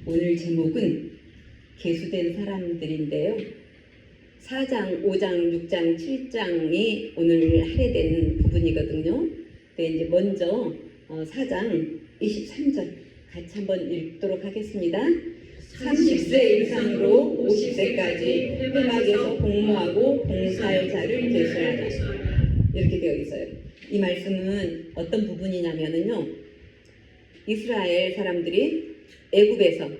오늘 제목은 계수된 사람들인데요. 4장, 5장, 6장, 7장이 오늘 할애된 부분이거든요. 근데 이제 먼저 4장 23절 같이 한번 읽도록 하겠습니다. 30세 이상으로 50세까지 회막에서 공모하고 봉사할 자를 계수하라. 이렇게 되어 있어요. 이 말씀은 어떤 부분이냐면요. 이스라엘 사람들이 애굽에서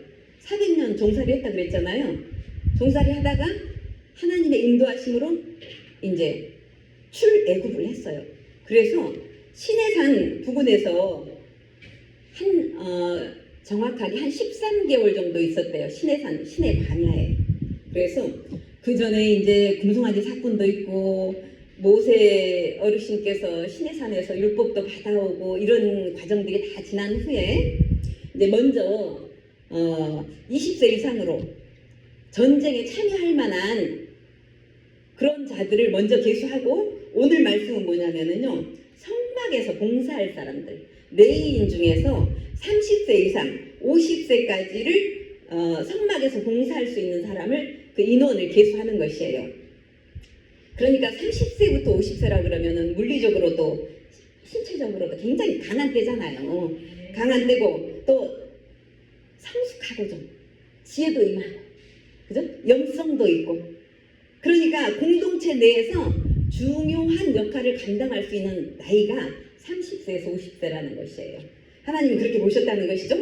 400년 종살이 했다 그랬잖아요. 종살이 하다가 하나님의 인도하심으로 이제 출애굽을 했어요. 그래서 시내산 부근에서 정확하게 한 13개월 정도 있었대요. 시내산, 시내 반야에. 그래서 그 전에 이제 금송아지 사건도 있고 모세 어르신께서 시내산에서 율법도 받아오고 이런 과정들이 다 지난 후에 이제 먼저 20세 이상으로 전쟁에 참여할 만한 그런 자들을 먼저 계수하고, 오늘 말씀은 뭐냐면요, 성막에서 봉사할 사람들, 레위인 중에서 30세 이상 50세까지를 성막에서 봉사할 수 있는 사람을 그 인원을 계수하는 것이에요. 그러니까 30세부터 50세라 그러면은 물리적으로도 신체적으로도 굉장히 강한 때잖아요. 강한 때고 또 성숙하고 좀 지혜도 임하고, 그죠? 영성도 있고. 그러니까 공동체 내에서 중요한 역할을 감당할 수 있는 나이가 30세에서 50세라는 것이에요. 하나님이 그렇게 보셨다는 것이죠.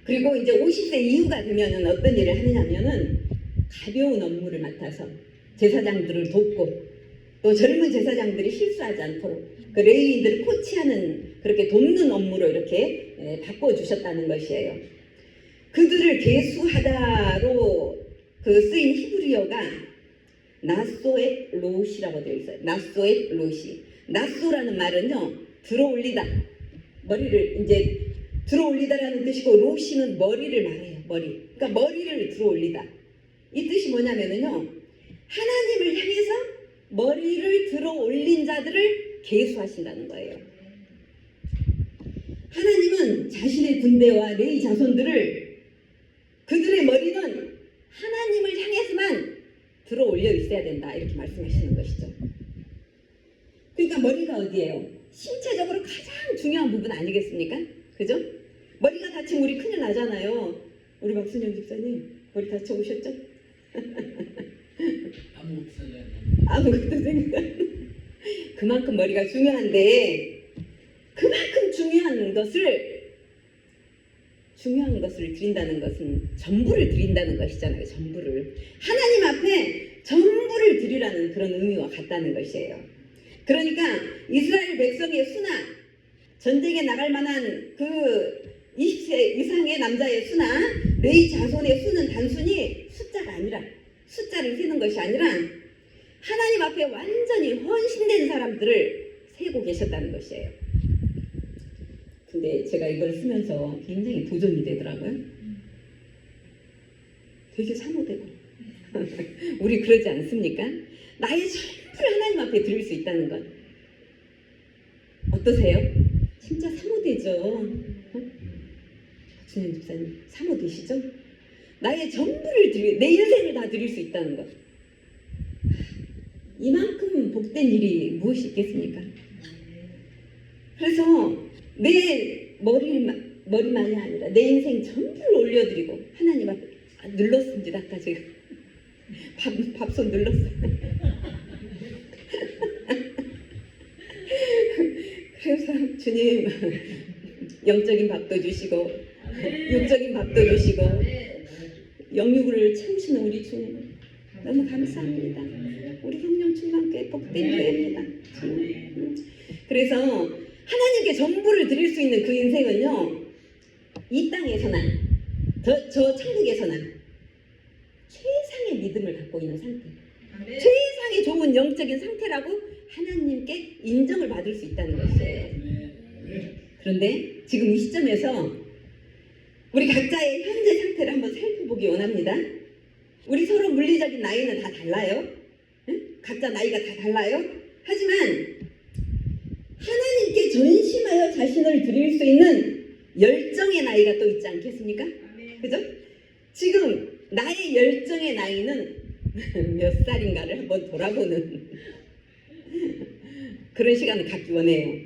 그리고 이제 50세 이후가 되면은 어떤 일을 하느냐면은 가벼운 업무를 맡아서 제사장들을 돕고, 또 젊은 제사장들이 실수하지 않도록 그 레위인들을 코치하는, 그렇게 돕는 업무로 이렇게 바꿔주셨다는 것이에요. 그들을 계수하다로 그 쓰인 히브리어가 나소엣 롯이라고 되어 있어요. 나소엣 롯이. 나소라는 말은요, 들어올리다, 머리를 이제 들어올리다라는 뜻이고, 롯이는 머리를 말해요. 머리. 그러니까 머리를 들어올리다. 이 뜻이 뭐냐면은요, 하나님을 향해서 머리를 들어올린 자들을 계수하신다는 거예요. 하나님은 자신의 군대와 레위 자손들을, 그들의 머리는 하나님을 향해서만 들어올려 있어야 된다, 이렇게 말씀하시는 것이죠. 그러니까 머리가 어디예요? 신체적으로 가장 중요한 부분 아니겠습니까? 그죠? 머리가 다치면 우리 큰일 나잖아요. 우리 박순영 집사님 머리 다쳐보셨죠? 아무것도 생각. 그만큼 머리가 중요한데, 그만큼 중요한 것을 드린다는 것은 전부를 드린다는 것이잖아요. 전부를. 하나님 앞에 전부를 드리라는 그런 의미와 같다는 것이에요. 그러니까 이스라엘 백성의 수나, 전쟁에 나갈 만한 그 20세 이상의 남자의 수나, 레위 자손의 수는 단순히 숫자가 아니라, 숫자를 세는 것이 아니라 하나님 앞에 완전히 헌신된 사람들을 세고 계셨다는 것이에요. 근데 제가 이걸 쓰면서 굉장히 도전이 되더라고요. 되게 사모되고. 우리 그러지 않습니까? 나의 전부를 하나님 앞에 드릴 수 있다는 것. 어떠세요? 진짜 사모되죠? 박순영 집사님, 사모되시죠? 나의 전부를 내 인생을 다 드릴 수 있다는 것. 이만큼 복된 일이 무엇이 있겠습니까? 그래서 내 머리만이 아니라 내 인생 전부를 올려드리고 하나님 앞에 눌렀습니다. 아까 제가 밥손 눌렀어요. 그래서 주님, 영적인 밥도 주시고 육적인 밥도 주시고 영육을 채우시는 우리 주님 너무 감사합니다. 우리 성령 충만교회 복된 교회입니다. 그래서 하나님께 전부를 드릴 수 있는 그 인생은요, 이 땅에서나 저 천국에서나 최상의 믿음을 갖고 있는 상태, 최상의 좋은 영적인 상태라고 하나님께 인정을 받을 수 있다는 것이에요. 그런데 지금 이 시점에서 우리 각자의 현재 상태를 한번 살펴보기 원합니다. 우리 서로 물리적인 나이는 다 달라요. 각자 나이가 다 달라요. 하지만 하나님께 전심하여 자신을 드릴 수 있는 열정의 나이가 또 있지 않겠습니까? 그죠? 지금 나의 열정의 나이는 몇 살인가를 한번 돌아보는 그런 시간을 갖기 원해요.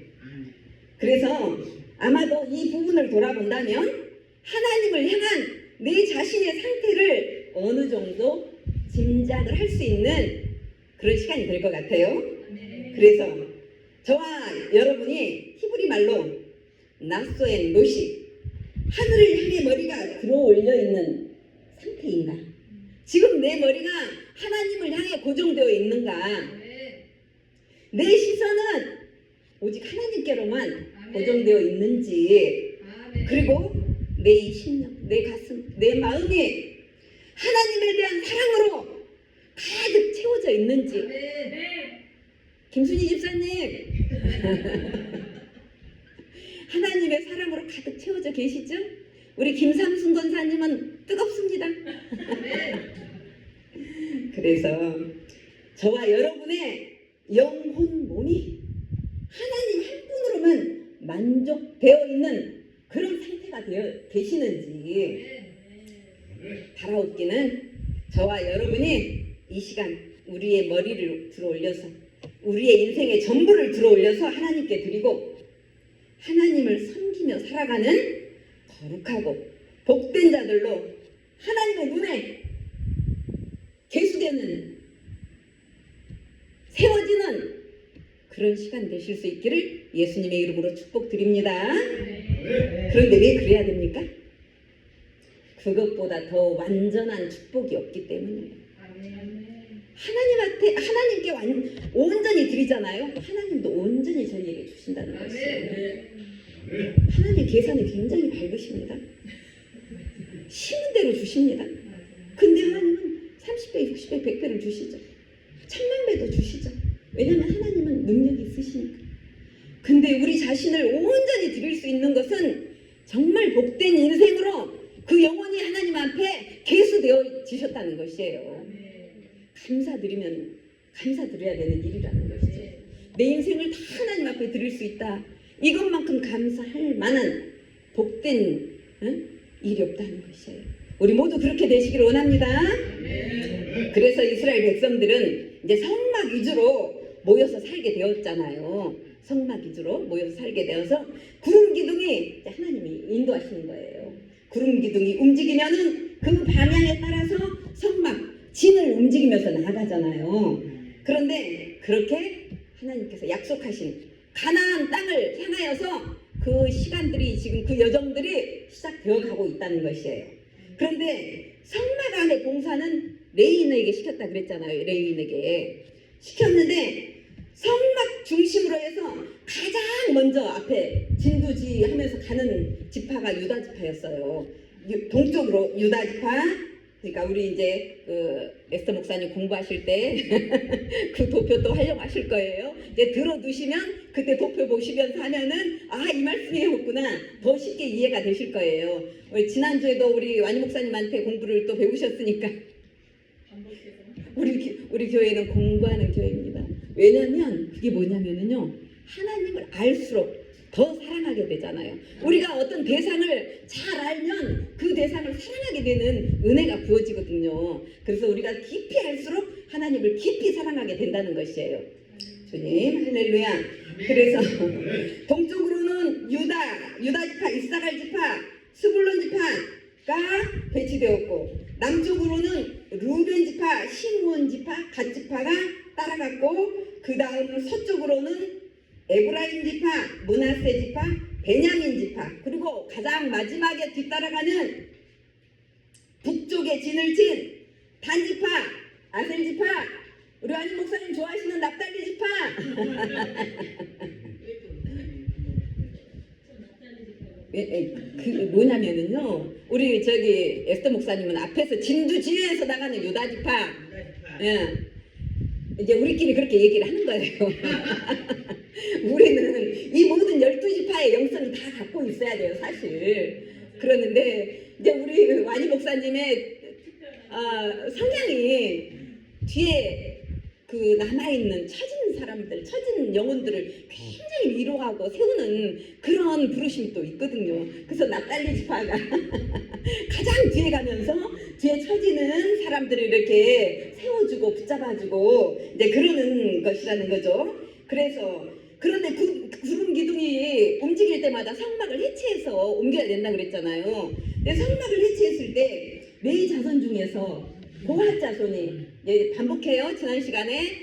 그래서 아마도 이 부분을 돌아본다면 하나님을 향한 내 자신의 상태를 어느 정도 짐작을 할 수 있는 그런 시간이 될 것 같아요. 그래서 저와 여러분이 히브리 말로 나소엔 노시, 하늘을 향해 머리가 들어올려 있는 상태인가? 지금 내 머리가 하나님을 향해 고정되어 있는가? 내 시선은 오직 하나님께로만 고정되어 있는지, 그리고 내 이 심령, 내 가슴, 내 마음이 하나님에 대한 사랑으로 가득 채워져 있는지. 김순희 집사님 하나님의 사랑으로 가득 채워져 계시죠? 우리 김삼순 권사님은 뜨겁습니다. 그래서 저와 여러분의 영혼 몸이 하나님 한 분으로만 만족되어 있는 그런 상태가 되시는지 바라옵기는 저와 여러분이 이 시간 우리의 머리를 들어올려서 우리의 인생의 전부를 들어올려서 하나님께 드리고 하나님을 섬기며 살아가는 거룩하고 복된 자들로 하나님의 눈에 계수되는 세워지는 그런 시간 되실 수 있기를 예수님의 이름으로 축복드립니다. 그런데 왜 그래야 됩니까? 그것보다 더 완전한 축복이 없기 때문이에요. 하나님께 온전히 드리잖아요. 하나님도 온전히 저희에게 주신다는 것이에요. 하나님 계산이 굉장히 밝으십니다. 심은 대로 주십니다. 근데 하나님은 30배, 60배, 100배를 주시죠. 1000만배도 주시죠. 왜냐하면 하나님은 능력이 있으시니까. 근데 우리 자신을 온전히 드릴 수 있는 것은 정말 복된 인생으로 그 영혼이 하나님 앞에 계수되어지셨다는 것이에요. 감사드려야 되는 일이라는 것이죠. 내 인생을 다 하나님 앞에 드릴 수 있다. 이것만큼 감사할 만한 복된 일이 없다는 것이에요. 우리 모두 그렇게 되시기를 원합니다. 그래서 이스라엘 백성들은 이제 성막 위주로 모여서 살게 되었잖아요. 성막 위주로 모여서 살게 되어서 구름 기둥이 하나님이 인도하시는 거예요. 구름 기둥이 움직이면은 그 방향에 따라서 성막 진을 움직이면서 나가잖아요. 그런데 그렇게 하나님께서 약속하신 가나안 땅을 향하여서 그 시간들이 지금 그 여정들이 시작되어 가고 있다는 것이에요. 그런데 성막 안의 봉사는 레위인에게 시켰다 그랬잖아요. 레위인에게 시켰는데 성막 중심으로 해서 가장 먼저 앞에 진두지 하면서 가는 지파가 유다 지파였어요. 동쪽으로 유다 지파. 그러니까 우리 이제 에스더 목사님 공부하실 때 그 도표 또 활용하실 거예요. 이제 들어두시면 그때 도표 보시면서 하면은 이 말씀이었구나 더 쉽게 이해가 되실 거예요. 지난주에도 우리 완희 목사님한테 공부를 또 배우셨으니까 우리 교회는 공부하는 교회입니다. 왜냐하면 그게 뭐냐면은요, 하나님을 알수록 더 사랑하게 되잖아요. 우리가 어떤 대상을 잘 알면 그 대상을 사랑하게 되는 은혜가 부어지거든요. 그래서 우리가 깊이 알수록 하나님을 깊이 사랑하게 된다는 것이에요. 주님 할렐루야. 그래서 동쪽으로는 유다 지파, 이사갈 지파, 스불론 지파가 배치되었고, 남쪽으로는 루벤 지파, 시므온 지파, 갓 지파가 따라갔고, 그 다음 서쪽으로는 에브라임 지파, 므낫세 지파, 베냐민 지파, 그리고 가장 마지막에 뒤따라가는 북쪽에 진을 친 단 지파, 아셀 지파, 우리 완희 목사님 좋아하시는 납달리 지파. 그 뭐냐면은요, 우리 저기 에스더 목사님은 앞에서 진두지휘에서 나가는 유다 지파. 이제 우리끼리 그렇게 얘기를 하는 거예요. 우리는 이 모든 12지파의 영성을 다 갖고 있어야 돼요, 사실. 그러는데 이제 우리 완희 목사님의 성향이 뒤에 그 남아있는 처진 사람들, 처진 영혼들을 굉장히 위로하고 세우는 그런 부르심이 또 있거든요. 그래서 납달리 지파가 가장 뒤에 가면서 뒤에 처지는 사람들을 이렇게 세워주고 붙잡아주고 이제 그러는 것이라는 거죠. 그런데 그 구름 기둥이 움직일 때마다 성막을 해체해서 옮겨야 된다 그랬잖아요. 근데 성막을 해체했을 때 레위 자손 중에서 고핫 자손이 반복해요. 지난 시간에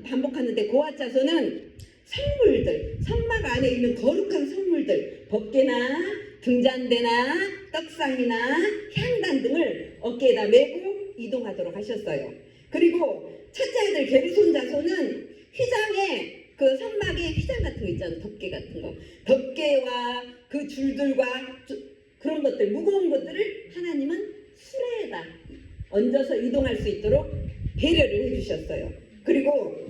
반복하는데 고핫 자손은 성물들, 성막 안에 있는 거룩한 성물들, 법궤나 등잔대나 떡상이나 향단 등을 어깨에다 메고 이동하도록 하셨어요. 그리고 첫째 아들 게르손 자손은 휘장에 그 성막에 휘장 같은 거 있잖아요. 덮개 같은 거. 덮개와 그 줄들과 그런 것들, 무거운 것들을 하나님은 수레에다 얹어서 이동할 수 있도록 배려를 해주셨어요. 그리고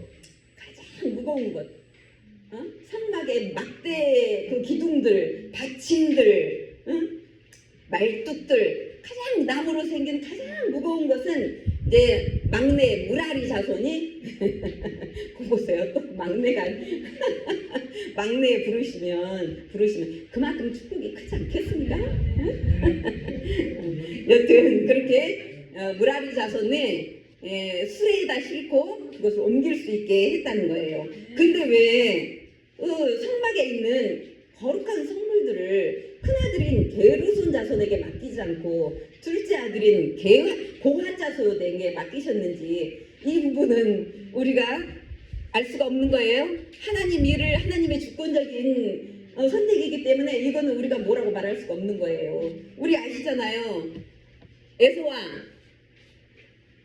가장 무거운 것, 성막의 막대 그 기둥들, 받침들, 말뚝들, 가장 나무로 생긴 가장 무거운 것은 이제 막내 무라리 자손이 그 보세요. 또 막내가 막내 부르시면 그만큼 축복이 크지 않겠습니까? 여튼 그렇게 무라리 자손이 수레에다 싣고 그것을 옮길 수 있게 했다는 거예요. 근데 왜 성막에 있는 거룩한 성물들을 큰아들인 게르손 자손에게 맡기지 않고 둘째 아들인 고핫 자손에게 맡기셨는지 이 부분은 우리가 알 수가 없는 거예요. 하나님의 주권적인 선택이기 때문에 이거는 우리가 뭐라고 말할 수가 없는 거예요. 우리 아시잖아요. 에서와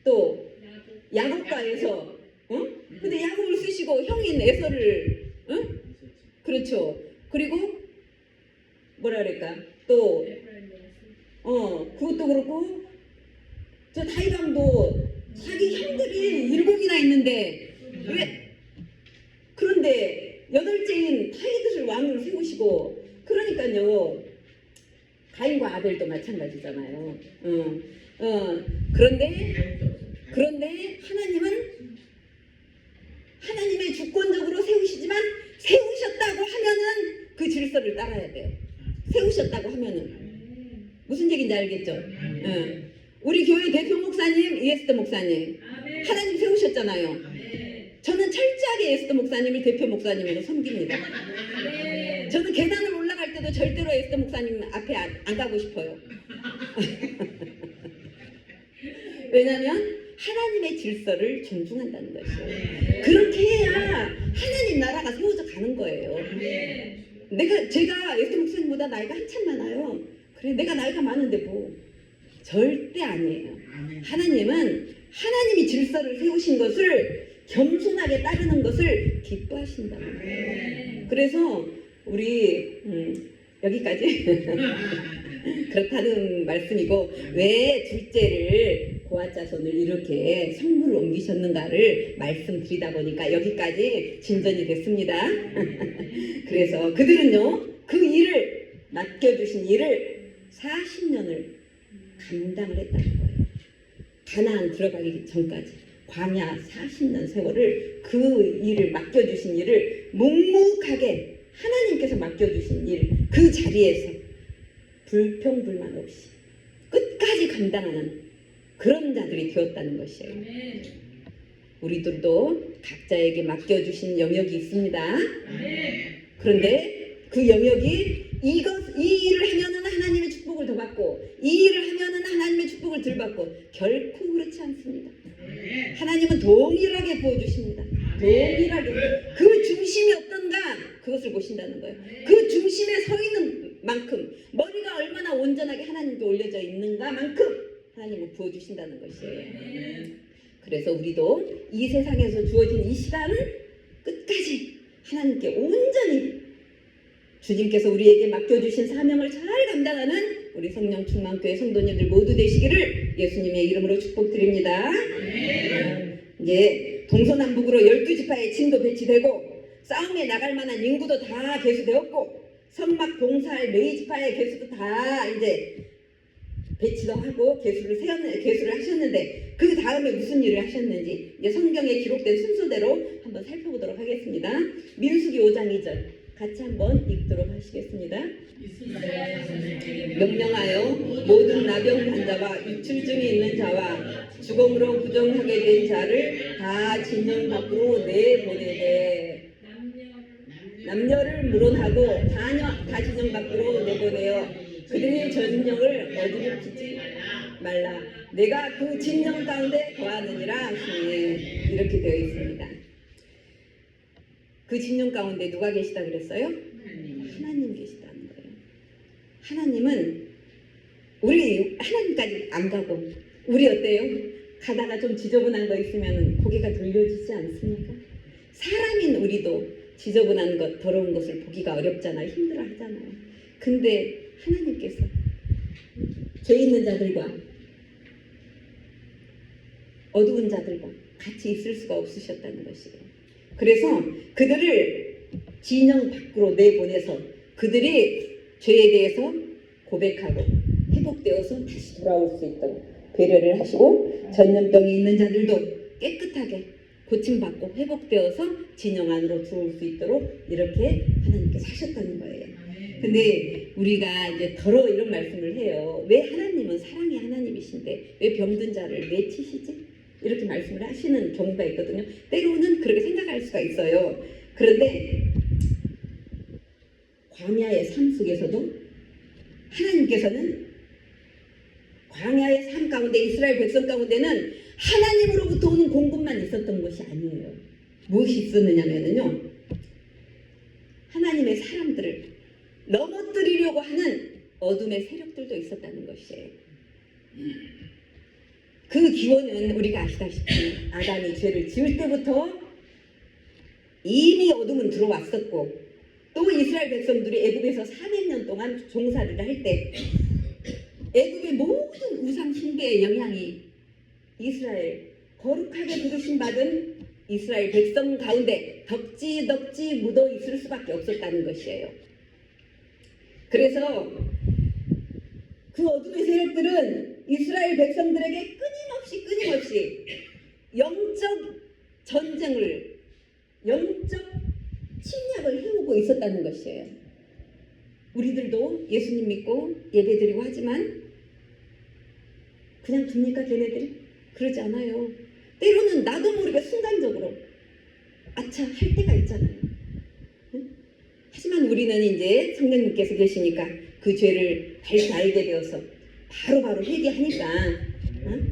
또 야곱과에서 근데 야곱을 쓰시고 형인 에서를 그렇죠. 그리고 뭐라 그럴까 또 그것도 그렇고 저 다이방도 자기 형들이 7이나 있는데 왜 그런데 8째인 타이드를 왕으로 세우시고 그러니까요. 가인과 아벨도 마찬가지잖아요. 그런데 하나님은 하나님의 주권적으로 세우시지만 세우셨다고 하면은 그 질서를 따라야 돼요. 세우셨다고 하면은 무슨 얘기인지 알겠죠? 우리 교회 대표 목사님 이에스더 목사님 하나님 세우셨잖아요. 저는 철저하게 에스더 목사님을 대표 목사님으로 섬깁니다. 저는 계단을 올라갈 때도 절대로 에스더 목사님 앞에 안 가고 싶어요. 왜냐하면 하나님의 질서를 존중한다는 것이에요. 그렇게 해야 하나님 나라가 세워져 가는 거예요. 제가 에스더 목사님보다 나이가 한참 많아요. 그래 내가 나이가 많은데 뭐 절대 아니에요. 하나님은 하나님이 질서를 세우신 것을 겸손하게 따르는 것을 기뻐하신다는 거예요. 그래서 우리 여기까지 그렇다는 말씀이고 왜 둘째를 고핫 자손을 이렇게 성물을 옮기셨는가를 말씀드리다 보니까 여기까지 진전이 됐습니다. 그래서 그들은요 그 일을 맡겨주신 일을 40년을 감당을 했다는 거예요. 가나안 들어가기 전까지 광야 40년 세월을 그 일을 맡겨주신 일을 묵묵하게 하나님께서 맡겨주신 일 그 자리에서 불평불만 없이 끝까지 감당하는 그런 자들이 되었다는 것이에요. 우리들도 각자에게 맡겨주신 영역이 있습니다. 그런데 그 영역이 이 일을 하면은 하나님의 축복을 더 받고 이 일을 하면은 하나님의 축복을 덜 받고 결코 그렇지 않습니다. 하나님은 동일하게 부어주십니다. 동일하게 그 중심이 어떤가 그것을 보신다는 거예요. 그 중심에 서 있는 만큼 머리가 얼마나 온전하게 하나님께 올려져 있는가 만큼 하나님은 부어주신다는 것이에요. 그래서 우리도 이 세상에서 주어진 이 시간을 끝까지 하나님께 온전히 주님께서 우리에게 맡겨주신 사명을 잘 감당하는 우리 성령 충만교회 성도님들 모두 되시기를 예수님의 이름으로 축복드립니다. 이제 동서남북으로 12지파의 진도 배치되고 싸움에 나갈 만한 인구도 다 개수되었고 성막 봉사할 레위지파의 개수도 다 이제 배치도 하고 개수를 하셨는데 그 다음에 무슨 일을 하셨는지 이제 성경에 기록된 순서대로 한번 살펴보도록 하겠습니다. 민수기 5장 2절 같이 한번 읽도록 하시겠습니다. 이스라엘 자손에게 명령하여 모든 나병 환자와 유출증이 있는 자와 죽음으로 부정하게 된 자를 다 진영 밖으로 내보내되 남녀를 물론하고 다 진영 밖으로 내보내어 그들의 전령을 어디로키지 말라. 내가 그 진영 가운데 거하느니라 하시니 이렇게 되어 있습니다. 그 진영 가운데 누가 계시다 그랬어요? 하나님 계시다는 거예요. 하나님은 우리 하나님까지 안 가고 우리 어때요? 가다가 좀 지저분한 거 있으면 고개가 돌려지지 않습니까? 사람인 우리도 지저분한 것, 더러운 것을 보기가 어렵잖아요. 힘들어 하잖아요. 근데 하나님께서 죄 있는 자들과 어두운 자들과 같이 있을 수가 없으셨다는 것이에요. 그래서 그들을 진영 밖으로 내보내서 그들이 죄에 대해서 고백하고 회복되어서 다시 돌아올 수 있도록 배려를 하시고 전염병이 있는 자들도 깨끗하게 고침받고 회복되어서 진영 안으로 들어올 수 있도록 이렇게 하나님께서 하셨다는 거예요. 근데 우리가 이제 더러 이런 말씀을 해요. 왜 하나님은 사랑의 하나님이신데 왜 병든 자를 내치시지? 이렇게 말씀을 하시는 경우가 있거든요. 때로는 그렇게 생각할 수가 있어요. 그런데 광야의 삶 속에서도 하나님께서는 광야의 삶 가운데 이스라엘 백성 가운데는 하나님으로부터 오는 공급만 있었던 것이 아니에요. 무엇이 있었느냐면요. 하나님의 사람들을 넘어뜨리려고 하는 어둠의 세력들도 있었다는 것이에요. 그 기원은 우리가 아시다시피 아담이 죄를 지을 때부터 이미 어둠은 들어왔었고 또 이스라엘 백성들이 애굽에서 400년 동안 종살이를 할 때 애굽의 모든 우상 숭배의 영향이 이스라엘 거룩하게 부르심 받은 이스라엘 백성 가운데 덕지 묻어 있을 수밖에 없었다는 것이에요. 그래서 그 어둠의 세력들은 이스라엘 백성들에게 끊임없이 영적 전쟁을 영적 침략을 해오고 있었다는 것이에요. 우리들도 예수님 믿고 예배드리고 하지만 그냥 둡니까 걔네들이? 그러지 않아요. 때로는 나도 모르게 순간적으로 아차 할 때가 있잖아요. 응? 하지만 우리는 이제 성령님께서 계시니까 그 죄를 밝히 알게 되어서 바로바로 회개하니까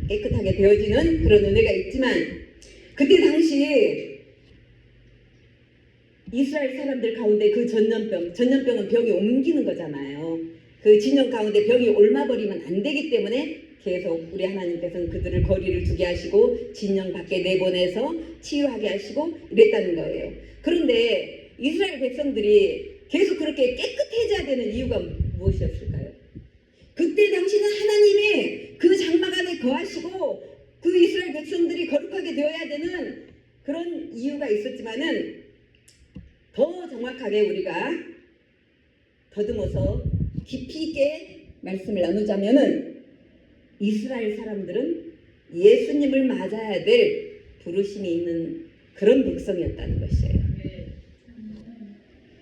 깨끗하게 되어지는 그런 은혜가 있지만 그때 당시에 이스라엘 사람들 가운데 그 전염병은 병이 옮기는 거잖아요. 그 진영 가운데 병이 옮아버리면 안 되기 때문에 계속 우리 하나님께서는 그들을 거리를 두게 하시고 진영 밖에 내보내서 치유하게 하시고 이랬다는 거예요. 그런데 이스라엘 백성들이 계속 그렇게 깨끗해져야 되는 이유가 무엇이었을까요? 그때 당시는 하나님의 그 장막 안에 거하시고 그 이스라엘 백성들이 거룩하게 되어야 되는 그런 이유가 있었지만은 더 정확하게 우리가 더듬어서 깊이 있게 말씀을 나누자면은 이스라엘 사람들은 예수님을 맞아야 될 부르심이 있는 그런 백성이었다는 것이에요.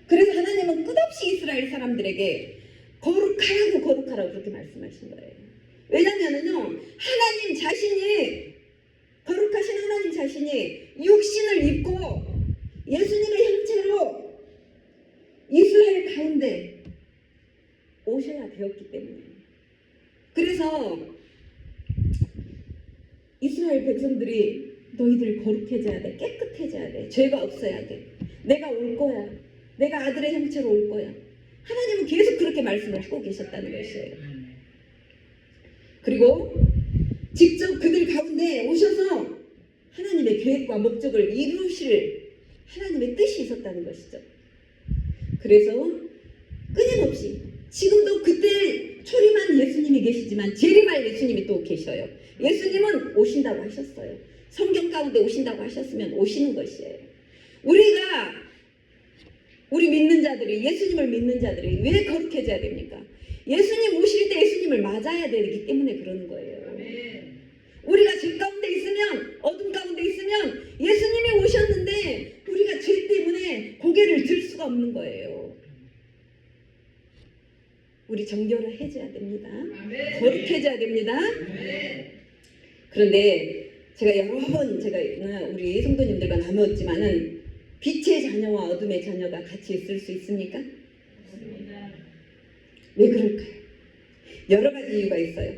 그래서 하나님은 끝없이 이스라엘 사람들에게 거룩하라고 그렇게 말씀하신 거예요. 왜냐면은요, 하나님 자신이 거룩하신 하나님 자신이 육신을 입고 예수님의 형체로 이스라엘 가운데 오셔야 되었기 때문에 그래서 이스라엘 백성들이 너희들 거룩해져야 돼. 깨끗해져야 돼. 죄가 없어야 돼. 내가 올 거야. 내가 아들의 형체로 올 거야. 하나님은 계속 그렇게 말씀을 하고 계셨다는 것이에요. 그리고 직접 그들 가운데 오셔서 하나님의 계획과 목적을 이루실 하나님의 뜻이 있었다는 것이죠. 그래서 끊임없이 지금도 그때 초림한 예수님이 계시지만 재림할 예수님이 또 계셔요. 예수님은 오신다고 하셨어요. 성경 가운데 오신다고 하셨으면 오시는 것이에요. 우리 믿는 자들이 예수님을 믿는 자들이 왜 거룩해져야 됩니까? 예수님 오실 때 예수님을 맞아야 되기 때문에 그러는 거예요. 우리가 죄 가운데 있으면 어둠 가운데 있으면 예수님이 오셨는데 우리가 죄 때문에 고개를 들 수가 없는 거예요. 우리 정결해져야 됩니다. 거룩해져야 됩니다. 그런데 제가 여러 번 우리 성도님들과 나누었지만은 빛의 자녀와 어둠의 자녀가 같이 있을 수 있습니까? 왜 그럴까요? 여러 가지 이유가 있어요.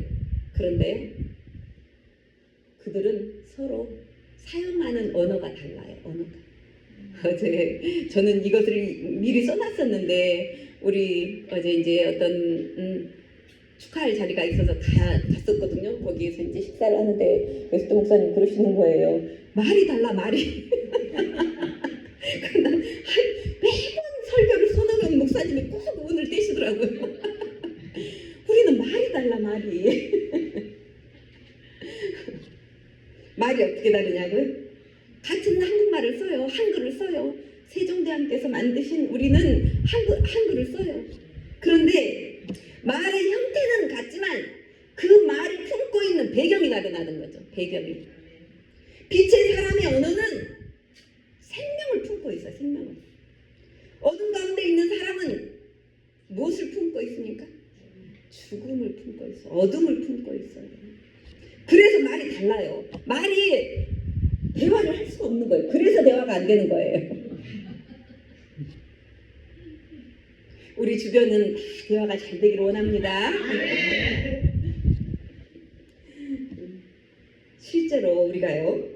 그런데요, 그들은 서로 사용하는 언어가 달라요. 언어가. 저는 이것을 미리 써놨었는데 우리 어제 이제 어떤 축하할 자리가 있어서 갔었거든요. 거기에서 이제 식사를 하는데 웨스트 목사님 그러시는 거예요. 말이 달라 말이. 난 매번 설교를 손흥현 목사님이 꼭 오늘 떼시더라고요. 우리는 말이 달라 말이. 말이 어떻게 다르냐고요? 같은 한국말을 써요. 한글을 써요. 세종대왕께서 만드신 우리는 한글을 써요. 그런데 말의 형태는 같지만 그 말을 품고 있는 배경이 다르다는 거죠. 배경이. 빛의 사람의 언어는 생명을 품고 있어요. 생명을. 어둠 가운데 있는 사람은 무엇을 품고 있습니까? 죽음을 품고 있어요. 어둠을 품고 있어요. 그래서 말이 달라요. 말이 대화를 할 수가 없는 거예요. 그래서 대화가 안 되는 거예요. 우리 주변은 다 대화가 잘 되기를 원합니다. 실제로 우리가요,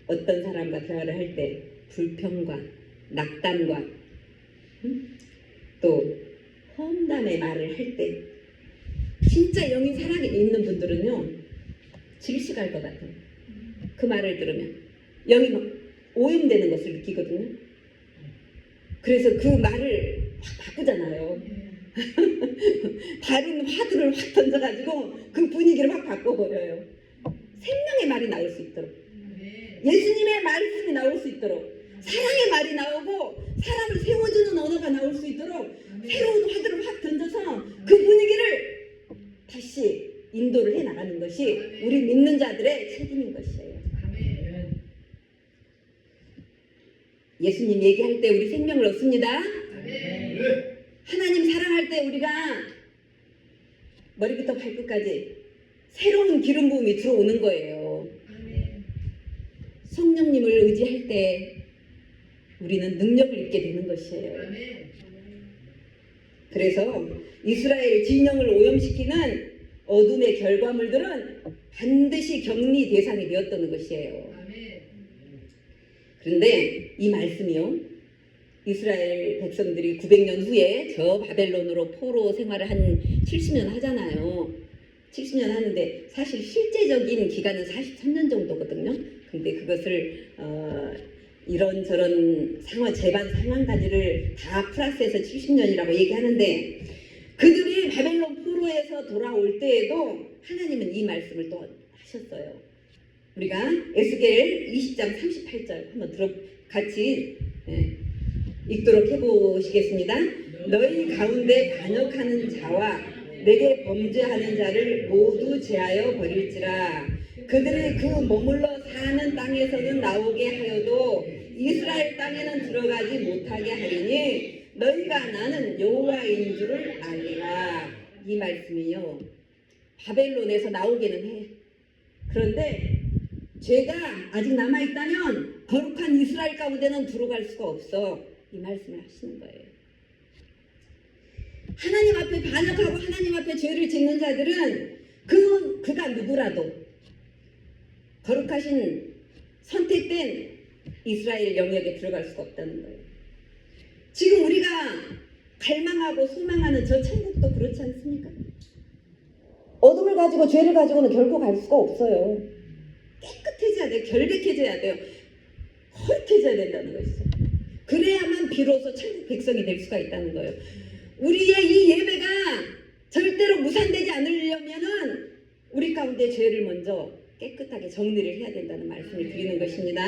어떤 사람과 대화를 할 때 불평과 낙담과 또 험담의 말을 할 때 진짜 영이 살아 있는 분들은요, 질식할 것 같아요. 그 말을 들으면 영이 막 오염되는 것을 느끼거든요. 그래서 그 말을 확 바꾸잖아요. 다른 화두를 확 던져가지고 그 분위기를 확 바꿔버려요. 생명의 말이 나올 수 있도록, 예수님의 말씀이 나올 수 있도록, 사랑의 말이 나오고 사람을 세워주는 언어가 나올 수 있도록 새로운 화두를 확 던져서 그 분위기를 다시 인도를 해나가는 것이 우리 믿는 자들의 책임인 것이에요. 예수님 얘기할 때 우리 생명을 얻습니다. 하나님 사랑할 때 우리가 머리부터 발끝까지 새로운 기름 부음이 들어오는 거예요. 성령님을 의지할 때 우리는 능력을 입게 되는 것이에요. 그래서 이스라엘 진영을 오염시키는 어둠의 결과물들은 반드시 격리 대상이 되었다는 것이에요. 그런데 이 말씀이요, 이스라엘 백성들이 900년 후에 저 바벨론으로 포로 생활을 한 70년 하잖아요. 70년 하는데 사실 실제적인 기간은 43년 정도거든요. 근데 그것을 이런저런 재반 상황까지를 다 플러스해서 70년이라고 얘기하는데, 그들이 바벨론 포로에서 돌아올 때에도 하나님은 이 말씀을 또 하셨어요. 우리가 에스겔 20장 38절 한번 같이 읽도록 해보시겠습니다. 너희 가운데 반역하는 자와 내게 범죄하는 자를 모두 제하여 버릴지라. 그들이 그 머물러 사는 땅에서는 나오게 하여도 이스라엘 땅에는 들어가지 못하게 하리니 너희가 나는 여호와인 줄을 알리라. 이 말씀이요, 바벨론에서 나오기는 해. 그런데 죄가 아직 남아있다면 거룩한 이스라엘 가운데는 들어갈 수가 없어. 이 말씀을 하시는 거예요. 하나님 앞에 반역하고 하나님 앞에 죄를 짓는 자들은 그가 누구라도 거룩하신 선택된 이스라엘 영역에 들어갈 수가 없다는 거예요. 지금 우리가 갈망하고 소망하는 저 천국도 그렇지 않습니까? 어둠을 가지고 죄를 가지고는 결코 갈 수가 없어요. 깨끗해져야 돼요. 결백해져야 돼요. 거룩해져야 된다는 것이죠. 그래야만 비로소 천국 백성이 될 수가 있다는 거예요. 우리의 이 예배가 절대로 무산되지 않으려면은 우리 가운데 죄를 먼저 깨끗하게 정리를 해야 된다는 말씀을 드리는 것입니다.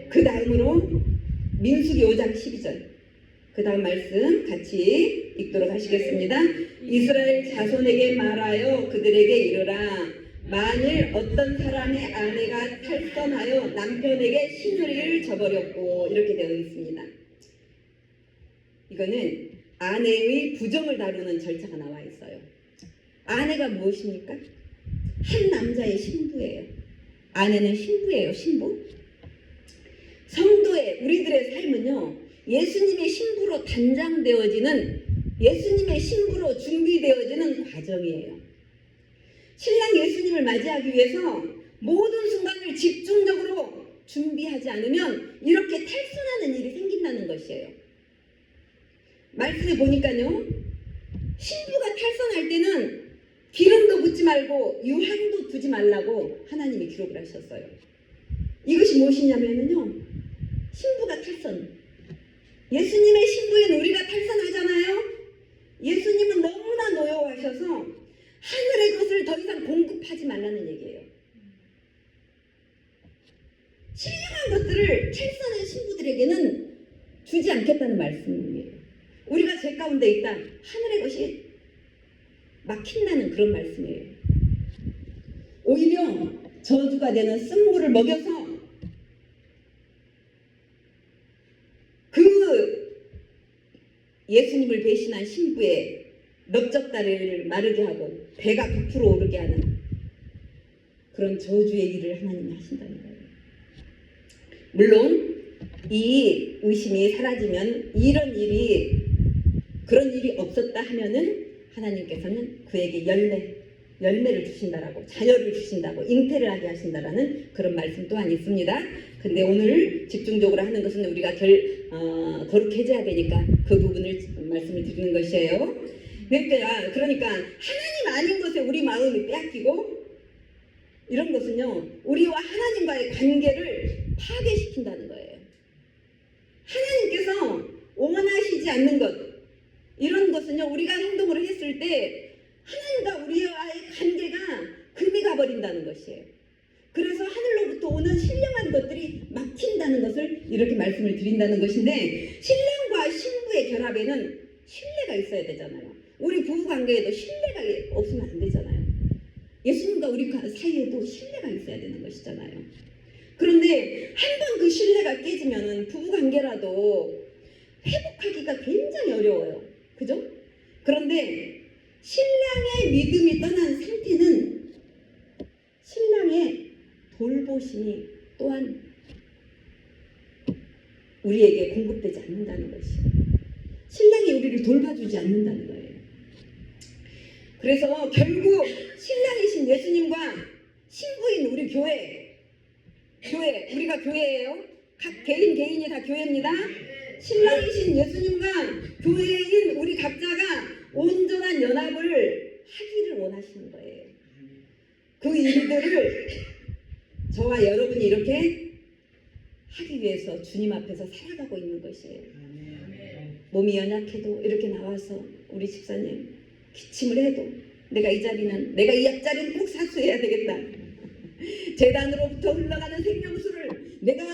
그 다음으로 민수기 5장 12절, 그 다음 말씀 같이 읽도록 하시겠습니다. 이스라엘 자손에게 말하여 그들에게 이르라. 만일 어떤 사람의 아내가 탈선하여 남편에게 시누이를 저버렸고, 이렇게 되어 있습니다. 이거는 아내의 부정을 다루는 절차가 나와 있어요. 아내가 무엇입니까? 한 남자의 신부예요. 아내는 신부예요. 신부. 성도의 우리들의 삶은요, 예수님의 신부로 단장되어지는, 예수님의 신부로 준비되어지는 과정이에요. 신랑 예수님을 맞이하기 위해서 모든 순간을 집중적으로 준비하지 않으면 이렇게 탈선하는 일이 생긴다는 것이에요. 말씀해 보니까요, 신부가 탈선할 때는 기름도 붓지 말고 유향도 두지 말라고 하나님이 기록을 하셨어요. 이것이 무엇이냐면요, 신부가 탈선. 예수님의 신부인 우리가 탈선하잖아요. 예수님은 너무나 노여워하셔서 하늘의 것을 더 이상 공급하지 말라는 얘기예요. 신령한 것들을 탈선한 신부들에게는 주지 않겠다는 말씀이에요. 우리가 죄 가운데 있다, 하늘의 것이 막힌다는 그런 말씀이에요. 오히려 저주가 되는 쓴물을 먹여서 그 예수님을 배신한 신부의 넓적다리를 마르게 하고 배가 부풀어 오르게 하는 그런 저주의 일을 하나님이 하신다는 거예요. 물론 이 의심이 사라지면, 이런 일이, 그런 일이 없었다 하면은 하나님께서는 그에게 열매를 주신다라고, 자녀를 주신다고, 잉태를 하게 하신다라는 그런 말씀 또한 있습니다. 근데 오늘 집중적으로 하는 것은 우리가 거룩해져야 되니까 그 부분을 말씀을 드리는 것이에요. 그러니까 하나님 아닌 것에 우리 마음이 빼앗기고, 이런 것은요, 우리와 하나님과의 관계를 파괴시킨다는 거예요. 하나님께서 원하시지 않는 것, 이런 것은요, 우리가 행동을 했을 때 하나님과 우리와의 관계가 금이 가버린다는 것이에요. 그래서 하늘로부터 오는 신령한 것들이 막힌다는 것을 이렇게 말씀을 드린다는 것인데, 신랑과 신부의 결합에는 신뢰가 있어야 되잖아요. 우리 부부관계에도 신뢰가 없으면 안 되잖아요. 예수님과 우리 사이에도 신뢰가 있어야 되는 것이잖아요. 그런데 한번 그 신뢰가 깨지면은 부부관계라도 회복하기가 굉장히 어려워요. 그죠? 그런데 신랑의 믿음이 떠난 상태는 신랑의 돌보심이 또한 우리에게 공급되지 않는다는 것이에요. 신랑이 우리를 돌봐주지 않는다는 거예요. 그래서 결국 신랑이신 예수님과 신부인 우리 교회, 우리가 교회예요. 각 개인이 다 교회입니다. 신랑이신 예수님과 교회인 우리 각자가 온전한 연합을 하기를 원하시는 거예요. 그 일들을 저와 여러분이 이렇게 하기 위해서 주님 앞에서 살아가고 있는 것이에요. 몸이 연약해도 이렇게 나와서 우리 집사님 기침을 해도 내가 이 앞자리는 꼭 사수해야 되겠다. 재단으로부터 흘러가는 생명수를 내가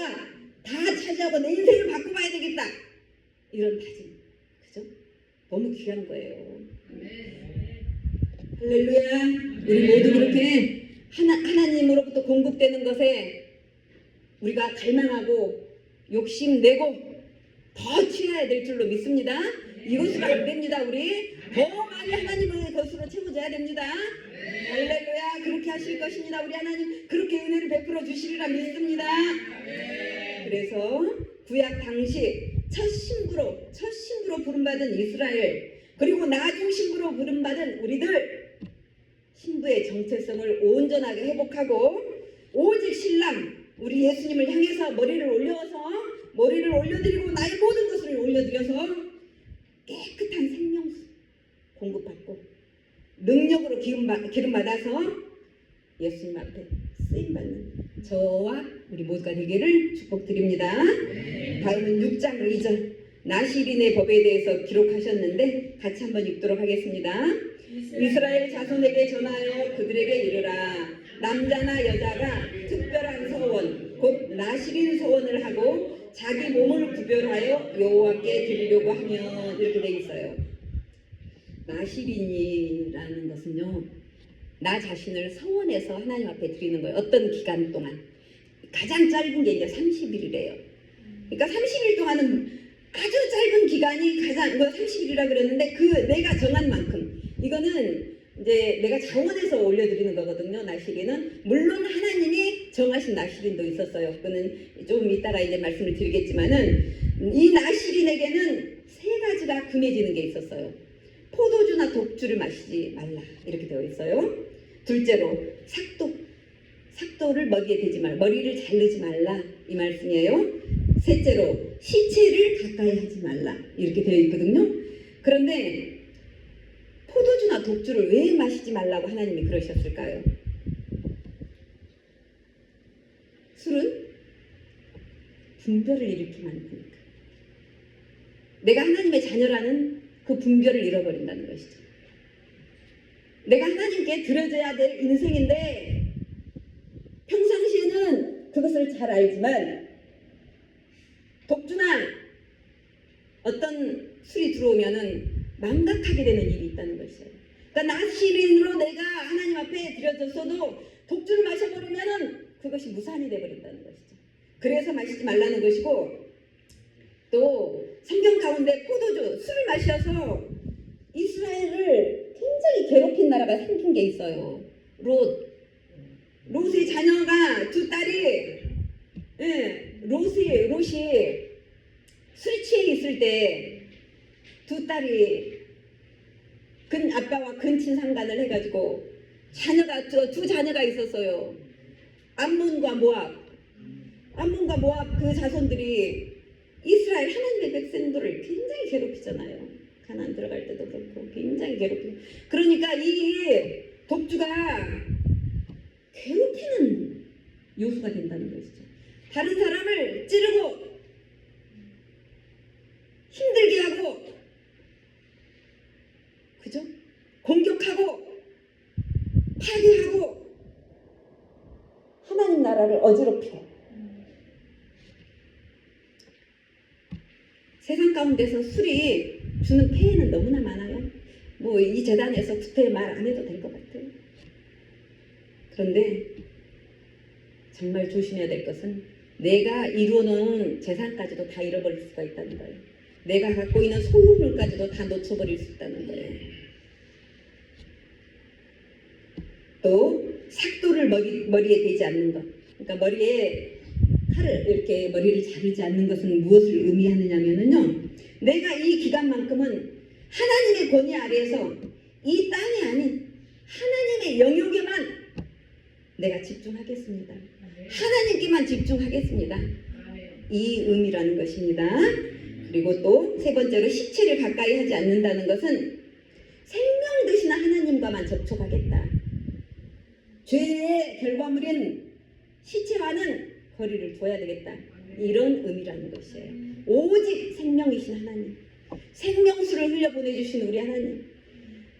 다 차지하고 내 인생을 바꿔봐야 되겠다. 이런 다짐. 그죠? 너무 귀한 거예요. 할렐루야. 우리 모두 그렇게 하나님으로부터 공급되는 것에 우리가 갈망하고 욕심내고 더 취해야 될 줄로 믿습니다. 이것으로 안 됩니다. 우리 더 많이 하나님의 것으로 채워져야 됩니다. 할렐루야. 그렇게 하실 것입니다. 우리 하나님 그렇게 은혜를 베풀어 주시리라 믿습니다. 그래서 구약 당시 첫 신부로 부름받은 이스라엘, 그리고 나중 신부로 부름받은 우리들, 신부의 정체성을 온전하게 회복하고 오직 신랑 우리 예수님을 향해서 머리를 올려드리고 나의 모든 것을 올려드려서 깨끗한 생명수 공급받고 능력으로 기름받아서 예수님 앞에 쓰임받는 저와 우리 모두가 되기를 축복드립니다. 다음은 6장 2절 나시린의 법에 대해서 기록하셨는데 같이 한번 읽도록 하겠습니다. 이스라엘 자손에게 전하여 그들에게 이르라. 남자나 여자가 특별한 서원 곧 나시린 서원을 하고 자기 몸을 구별하여 여호와께 드리려고 하면, 이렇게 되어 있어요. 나시린이라는 것은요, 나 자신을 서원해서 하나님 앞에 드리는 거예요. 어떤 기간 동안. 가장 짧은 게 이제 30일이래요. 그러니까 30일 동안은 아주 짧은 기간이 가장 30일이라 그랬는데 그 내가 정한 만큼 이거는 이제 내가 자원해서 올려드리는 거거든요. 나시린은 물론 하나님이 정하신 나시린도 있었어요. 그거는 조금 이따가 이제 말씀을 드리겠지만은 이 나시린에게는 세 가지가 금해지는 게 있었어요. 포도주나 독주를 마시지 말라 이렇게 되어 있어요. 둘째로 삭도를 머리에 대지 말라, 머리를 자르지 말라 이 말씀이에요. 셋째로 시체를 가까이 하지 말라 이렇게 되어 있거든요. 그런데 포도주나 독주를 왜 마시지 말라고 하나님이 그러셨을까요? 술은 분별을 일으키면 안 되니까. 내가 하나님의 자녀라는 그 분별을 잃어버린다는 것이죠. 내가 하나님께 드려져야 될 인생인데 평상시에는 그것을 잘 알지만 독주나 어떤 술이 들어오면은 망각하게 되는 일이 있다는 것이에요. 그러니까 나시린으로 내가 하나님 앞에 드려졌어도 독주를 마셔버리면은 그것이 무산이 되어버린다는 것이죠. 그래서 마시지 말라는 것이고, 또 성경 가운데 포도주, 술을 마셔서 이스라엘을 굉장히 괴롭힌 나라가 생긴 게 있어요. 롯의 자녀가 두 딸이, 롯이 술 취해 있을 때 두 딸이 아빠와 근친 상간을 해가지고 두 자녀가 있었어요. 암몬과 모압 그 자손들이 이스라엘 하나님의 백성들을 굉장히 괴롭히잖아요. 가나안 들어갈 때도 그렇고 굉장히 괴롭히고. 그러니까 이 독주가 괴롭히는 요소가 된다는 것이죠. 다른 사람을 찌르고 힘들게 하고, 그죠? 공격하고 파괴하고 하나님 나라를 어지럽히고. 세상 가운데서 술이 주는 폐해는 너무나 많아요. 뭐 이 재단에서 구태여 말 안 해도 될 것 같아요. 그런데 정말 조심해야 될 것은 내가 이루어놓은 재산까지도 다 잃어버릴 수가 있다는 거예요. 내가 갖고 있는 소유물까지도 다 놓쳐버릴 수 있다는 거예요. 또 삭도를 머리에 대지 않는 것. 그러니까 머리에 칼을 이렇게 머리를 자르지 않는 것은 무엇을 의미하느냐면요. 내가 이 기간만큼은 하나님의 권위 아래에서 이 땅이 아닌 하나님의 영역에만 내가 집중하겠습니다. 하나님께만 집중하겠습니다. 이 의미라는 것입니다. 그리고 또 세 번째로 시체를 가까이 하지 않는다는 것은 생명 되시는 하나님과만 접촉하겠다. 죄의 결과물인 시체와는 거리를 둬야 되겠다. 이런 의미라는 것이에요. 오직 생명이신 하나님, 생명수를 흘려보내주신 우리 하나님,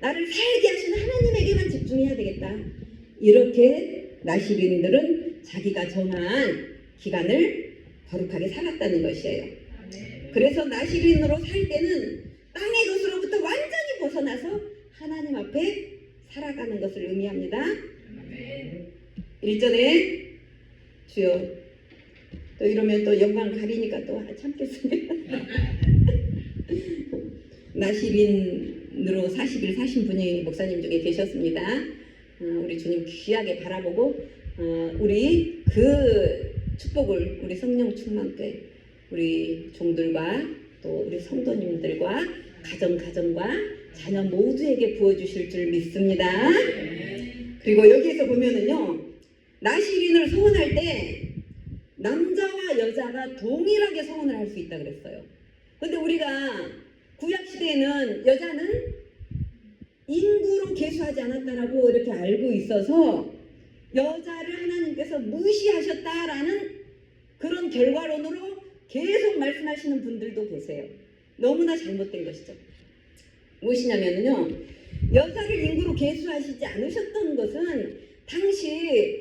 나를 살게 하신 하나님에게만 집중해야 되겠다. 이렇게 나시린들은 자기가 정한 기간을 거룩하게 살았다는 것이에요. 그래서 나시린으로 살 때는 땅의 것으로부터 완전히 벗어나서 하나님 앞에 살아가는 것을 의미합니다. 1절에 주여, 또 이러면 또 영광 가리니까 또 참겠습니다. 나시린으로 40일 사신 분이 목사님 중에 계셨습니다. 우리 주님 귀하게 바라보고 우리 그 축복을 우리 성령 충만께 우리 종들과 또 우리 성도님들과 가정과 자녀 모두에게 부어주실 줄 믿습니다. 그리고 여기에서 보면은요, 나시린을 소원할 때 남자와 여자가 동일하게 소원을 할 수 있다 그랬어요. 근데 우리가 구약시대에는 여자는 인구로 계수하지 않았다라고 이렇게 알고 있어서 여자를 하나님께서 무시하셨다라는 그런 결과론으로 계속 말씀하시는 분들도 계세요. 너무나 잘못된 것이죠. 무엇이냐면요, 여자를 인구로 계수하시지 않으셨던 것은 당시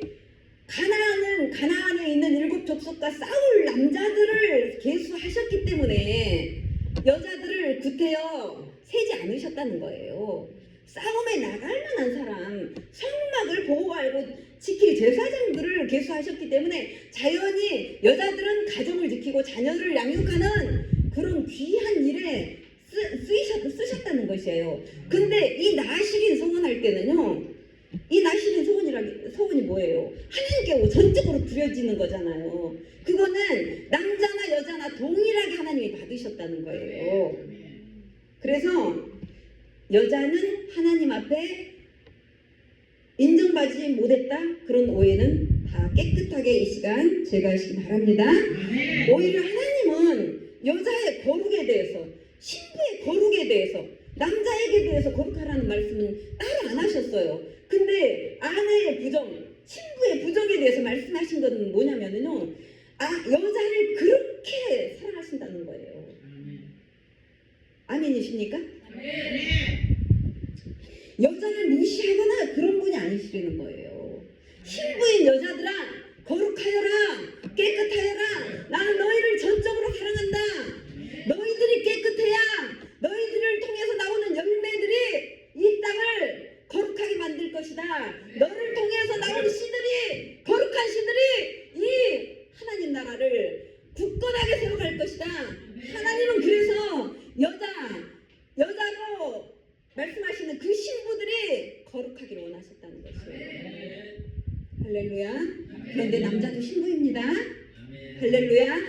가나안에 있는 7 족속과 싸울 남자들을 계수하셨기 때문에 여자들을 구태여 세지 않으셨다는 거예요. 싸움에 나갈 만한 사람, 성막을 보호하고 지킬 제사장들을 계수하셨기 때문에 자연히 여자들은 가정을 지키고 자녀를 양육하는 그런 귀한 일에 쓰셨다는 것이에요. 근데 이 나실인 서원할 때는요, 이 나실인 서원이 뭐예요? 하나님께 전적으로 드려지는 거잖아요. 그거는 남자나 여자나 동일하게 하나님이 받으셨다는 거예요. 그래서 여자는 하나님 앞에 인정받지 못했다, 그런 오해는 다 깨끗하게 이 시간 제거하시기 바랍니다. 오히려 하나님은 여자의 거룩에 대해서, 신부의 거룩에 대해서, 남자에게 대해서 거룩하라는 말씀은 따로 안 하셨어요. 근데 아내의 부정, 신부의 부정에 대해서 말씀하신 건 뭐냐면요, 여자를 그렇게 사랑하신다는 거예요. 아멘이십니까? 여자를 무시하거나 그런 분이 아니시라는 거예요. 신부인 여자들아, 거룩하여라, 깨끗하여라, 나는 너희를 전적으로 사랑한다. 너희들이 깨끗해야 너희들을 통해서 나오는 열매들이 이 땅을 거룩하게 만들 것이다. 너를 통해서 나오는 씨들이, 거룩한 씨들이 이 하나님 나라를 굳건하게 세워갈 것이다. 하나님은 그래서 여자로 말씀하시는 그 신부들이 거룩하기를 원하셨다는 것이에요. 할렐루야. 그런데 남자도 신부입니다. 할렐루야.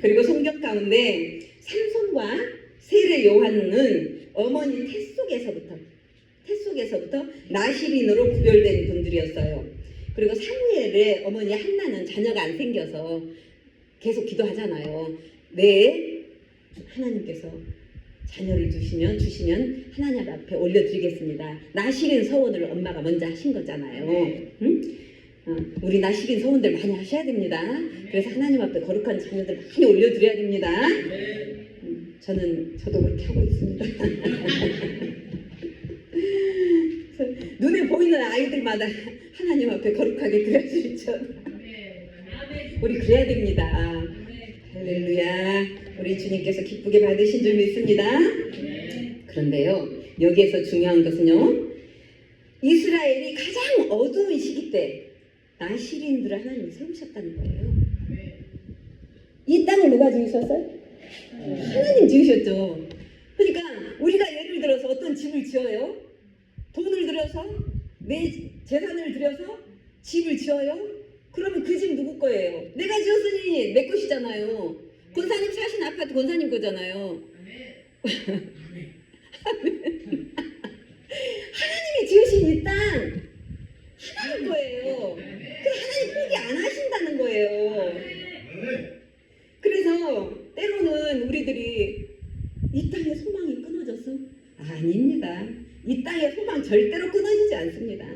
그리고 성경 가운데 삼손과 세례 요한은 어머니 태 속에서부터 나실인으로 구별된 분들이었어요. 그리고 사무엘의 어머니 한나는 자녀가 안 생겨서 계속 기도하잖아요. 네, 하나님께서 자녀를 주시면 하나님 앞에 올려드리겠습니다. 나실인 서원을 엄마가 먼저 하신 거잖아요. 응? 우리 나실인 서원들 많이 하셔야 됩니다. 그래서 하나님 앞에 거룩한 자녀들 많이 올려드려야 됩니다. 저도 그렇게 하고 있습니다. 눈에 보이는 아이들마다 하나님 앞에 거룩하게 드려주죠. 우리 그래야 됩니다. 할렐루야. 우리 주님께서 기쁘게 받으신 줄 믿습니다. 그런데요, 여기에서 중요한 것은요, 이스라엘이 가장 어두운 시기 때 나실인들을 하나님이 세우셨다는 거예요. 이 땅을 누가 지으셨어요? 하나님 지으셨죠. 그러니까 우리가 예를 들어서 어떤 집을 지어요? 돈을 들여서, 내 재산을 들여서 집을 지어요? 그러면 그 집 누구 거예요? 내가 지었으니 내 것이잖아요. 권사님 사신 아파트 권사님 거잖아요. 하나님이 지으신 이 땅 하나님 거예요. 그 하나님 포기 안 하신다는 거예요. 그래서 때로는 우리들이 이 땅의 소망이 끊어졌어? 아닙니다. 이 땅의 소망 절대로 끊어지지 않습니다.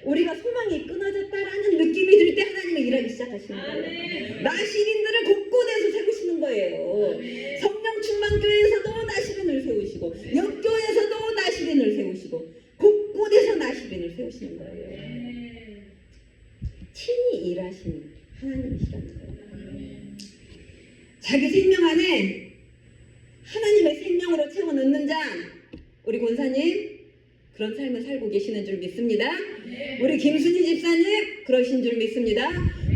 우리가 소망이 끊어졌다라는 느낌이 들 때 하나님은 일하기 시작하시는 거예요. 나실인들을 곳곳에서 세우시는 거예요. 성령 충만교회에서도 나실인을 세우시고, 옆교회에서도 나실인을 세우시고, 곳곳에서 나실인을 세우시는 거예요. 친히 일하신 하나님이시라는 거예요. 자기 생명 안에 하나님의 생명으로 채워 넣는 자, 우리 권사님 그런 삶을 살고 계시는 줄 믿습니다. 우리 김순희 집사님 그러신 줄 믿습니다.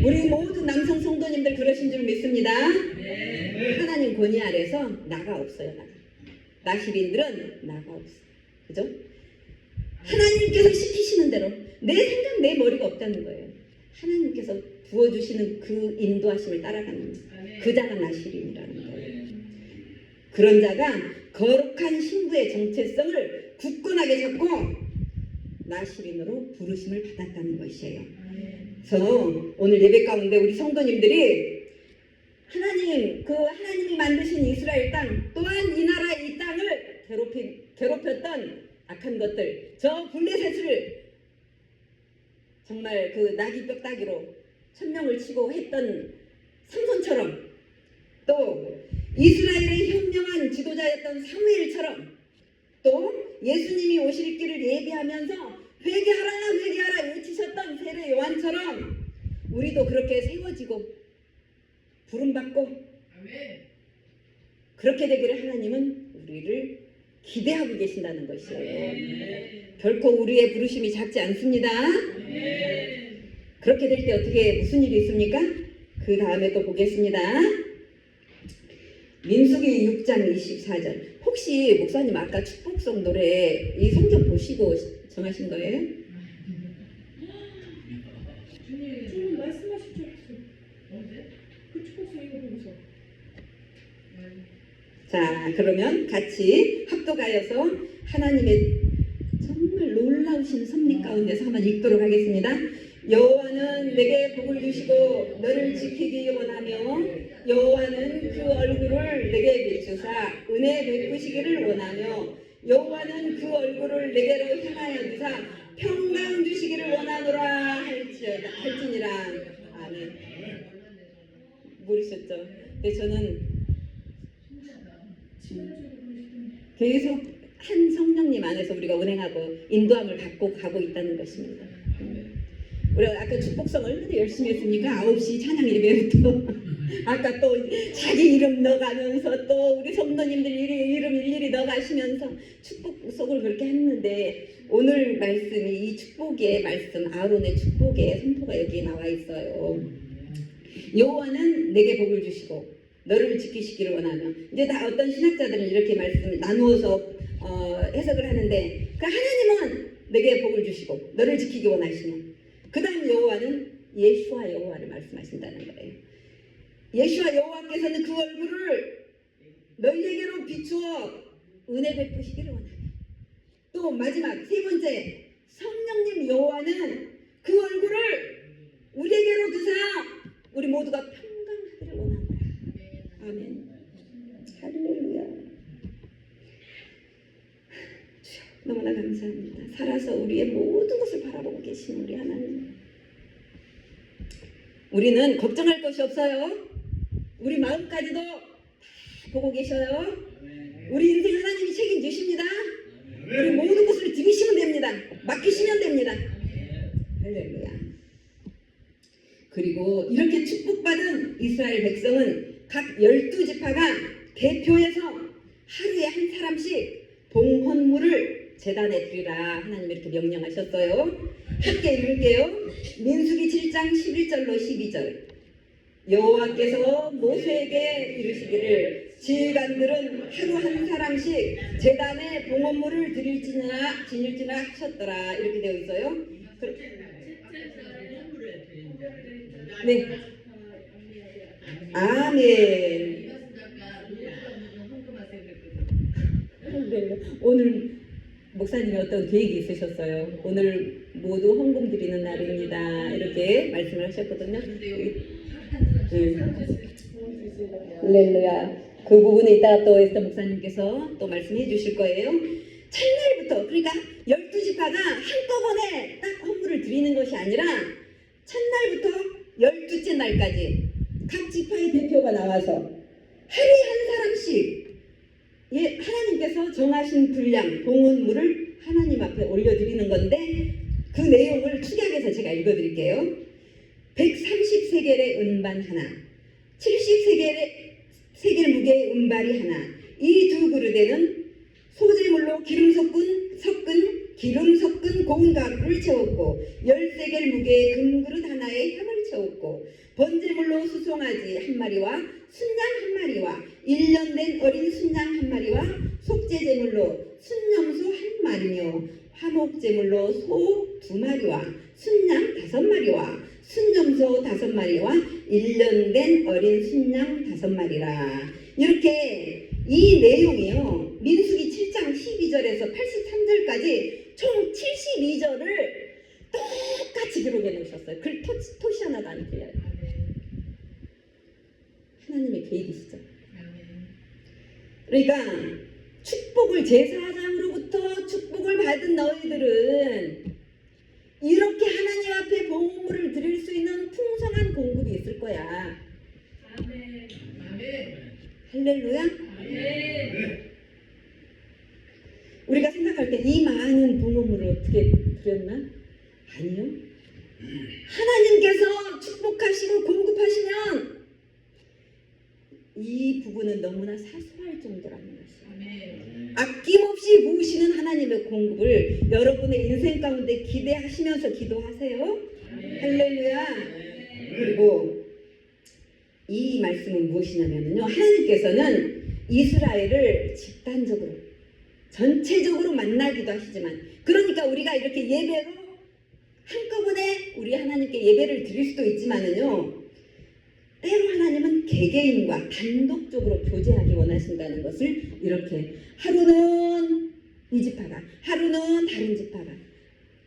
우리 모든 남성 성도님들 그러신 줄 믿습니다. 하나님 권위 아래서 나가 없어요. 나실인들은 나가 없어. 그죠? 하나님께서 시키시는 대로 내 생각 내 머리가 없다는 거예요. 하나님께서 부어주시는 그 인도하심을 따라가는 그 자가 나실인이라는 거예요. 그런 자가 거룩한 신부의 정체성을 굳건하게 잡고 나실인으로 부르심을 받았다는 것이에요. 그래서 오늘 예배 가운데 우리 성도님들이 하나님이 만드신 이스라엘 땅, 또한 이 나라 이 땅을 괴롭혔던 악한 것들, 저 블레셋을 정말 그 나귀 뼈다귀로 천명을 치고 했던 삼손처럼, 또 이스라엘의 현명한 지도자였던 사무엘처럼, 또 예수님이 오실 길을 예비하면서 회개하라 외치셨던 세례 요한처럼 우리도 그렇게 세워지고 부름받고 그렇게 되기를 하나님은 우리를 기대하고 계신다는 것이에요. 결코 우리의 부르심이 작지 않습니다. 그렇게 될 때 어떻게 무슨 일이 있습니까? 그 다음에 또 보겠습니다. 민수기 6장 24절. 혹시 목사님 아까 축복성 노래 이 성경 보시고 정하신 거예요? 주님 말씀하시죠. 언제? 그 축복성 이거 보고서. 자, 그러면 같이 합독하여서 하나님의 정말 놀라우신 섭리 가운데서 한번 읽도록 하겠습니다. 여호와는 내게 복을 주시고 너를 지키기 원하며 여호와는 그 얼굴을 내게 비추사 은혜 베푸시기를 원하며 여호와는 그 얼굴을 내게로 향하여 두사 평강 주시기를 원하노라 할지니라. 아멘. 모르셨죠? 근데 저는 계속 한 성령님 안에서 우리가 운행하고 인도함을 받고 가고 있다는 것입니다. 우리가 아까 축복성 얼마나 열심히 했으니까 9시 찬양 예배부터 아까 또 자기 이름 넣어가면서 또 우리 성도님들 이름 일일이 넣어가시면서 축복속을 그렇게 했는데 오늘 말씀이 이 축복의 말씀 아론의 축복의 선포가 여기에 나와 있어요. 여호와는 내게 복을 주시고 너를 지키시기를 원하며 이제 다 어떤 신학자들은 이렇게 말씀을 나누어서 해석을 하는데 그 하나님은 내게 복을 주시고 너를 지키기 원하시며 그 다음 여호와는 예수와 여호와를 말씀하신다는 거예요. 예수와 여호와께서는 그 얼굴을 너희에게로 비추어 은혜 베푸시기를 원하며 또 마지막 세 번째 성령님 여호와는 그 얼굴을 우리에게로 두사 우리 모두가 평강하기를 원하노라. 아멘. 할렐루야. 너무나 감사합니다. 살아서 우리의 모든 것을 바라보고 계신 우리 하나님. 우리는 걱정할 것이 없어요. 우리 마음까지도 다 보고 계셔요. 우리 인생 하나님이 책임지십니다. 우리 모든 것을 드리시면 됩니다. 맡기시면 됩니다. 할렐루야. 그리고 이렇게 축복받은 이스라엘 백성은 각 12지파가 대표해서 하루에 한 사람씩 봉헌물을 제단에 드리라 하나님 이렇게 명령하셨어요. 함께 읽을게요. 민수기 7장 11절로 12절. 여호와께서 모세에게 이르시기를 지휘관들은 하루 한 사람씩 제단에 봉헌물을 지닐지나 하셨더라. 이렇게 되어 있어요. 네. 아멘. 오늘 목사님이 어떤 계획이 있으셨어요. 오늘 모두 헌금 드리는 날입니다. 이렇게 말씀을 하셨거든요. 할렐루야. 그 부분에 이따가 또 에스더 목사님께서 또 말씀해 주실 거예요. 첫날부터 그러니까 12지파가 한꺼번에 딱 헌물을 드리는 것이 아니라 첫날부터 12째 날까지 각 지파의 대표가 나와서 하루에 한 사람씩 하나님께서 정하신 분량 봉헌물을 하나님 앞에 올려드리는 건데 그 내용을 축약해서 제가 읽어드릴게요. 130세겔의 은반 하나, 70세겔 무게의 은발이 하나, 이 두 그릇에는 소재물로 기름 섞은 고운 가루를 채웠고 10세겔 무게의 금그릇 하나에 향을 채웠고 번제물로 수송아지 한 마리와 순양 한 마리와 1년 된 어린 순양 한 마리와 속죄제물로 순염소 한 마리며 화목제물로 소 2마리와 순양 5마리와 순염소 5마리와 1년 된 어린 순양 5마리라. 이렇게 이 내용이요. 민수기 7장 12절에서 83절까지 총 72절을 똑같이 기록해 놓으셨어요. 글 토시 하나도 안 틀려요. 하나님의 계획이시죠. 그러니까 축복을 제사장으로부터 축복을 받은 너희들은 이렇게 하나님 앞에 봉헌물을 드릴 수 있는 풍성한 공급이 있을 거야. 아멘. 할렐루야. 아멘. 우리가 생각할 때 이 많은 봉헌물을 어떻게 드렸나? 아니요. 하나님께서 축복하시고 공급하시면 이 부분은 너무나 사소할 정도라는 것이에요. 아낌없이 부으시는 하나님의 공급을 여러분의 인생 가운데 기대하시면서 기도하세요. 할렐루야. 그리고 이 말씀은 무엇이냐면요. 하나님께서는 이스라엘을 집단적으로 전체적으로 만나기도 하시지만 그러니까 우리가 이렇게 예배로 한꺼번에 우리 하나님께 예배를 드릴 수도 있지만은요 때로 하나님은 개개인과 단독적으로 교제하기 원하신다는 것을 이렇게 하루는 이 지파가 하루는 다른 지파가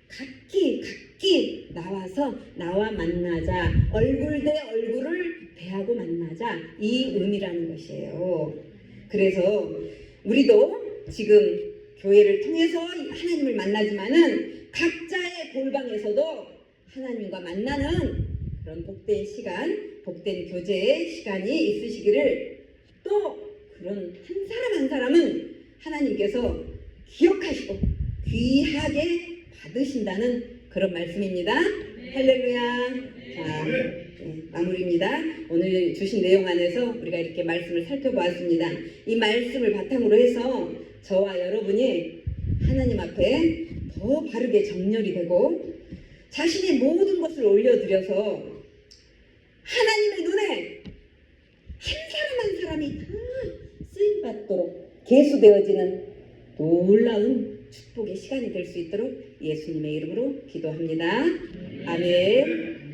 각기 나와서 나와 만나자 얼굴 대 얼굴을 대하고 만나자 이 의미라는 것이에요. 그래서 우리도 지금 교회를 통해서 하나님을 만나지만은 각자의 골방에서도 하나님과 만나는 그런 복된 시간, 복된 교제의 시간이 있으시기를 또 그런 한 사람 한 사람은 하나님께서 기억하시고 귀하게 받으신다는 그런 말씀입니다. 할렐루야. 자, 마무리입니다. 오늘 주신 내용 안에서 우리가 이렇게 말씀을 살펴보았습니다. 이 말씀을 바탕으로 해서 저와 여러분이 하나님 앞에 더 바르게 정렬이 되고 자신의 모든 것을 올려드려서 하나님의 눈에 한 사람 한 사람이 다 쓰임받도록 계수되어지는 놀라운 축복의 시간이 될 수 있도록 예수님의 이름으로 기도합니다. 아멘.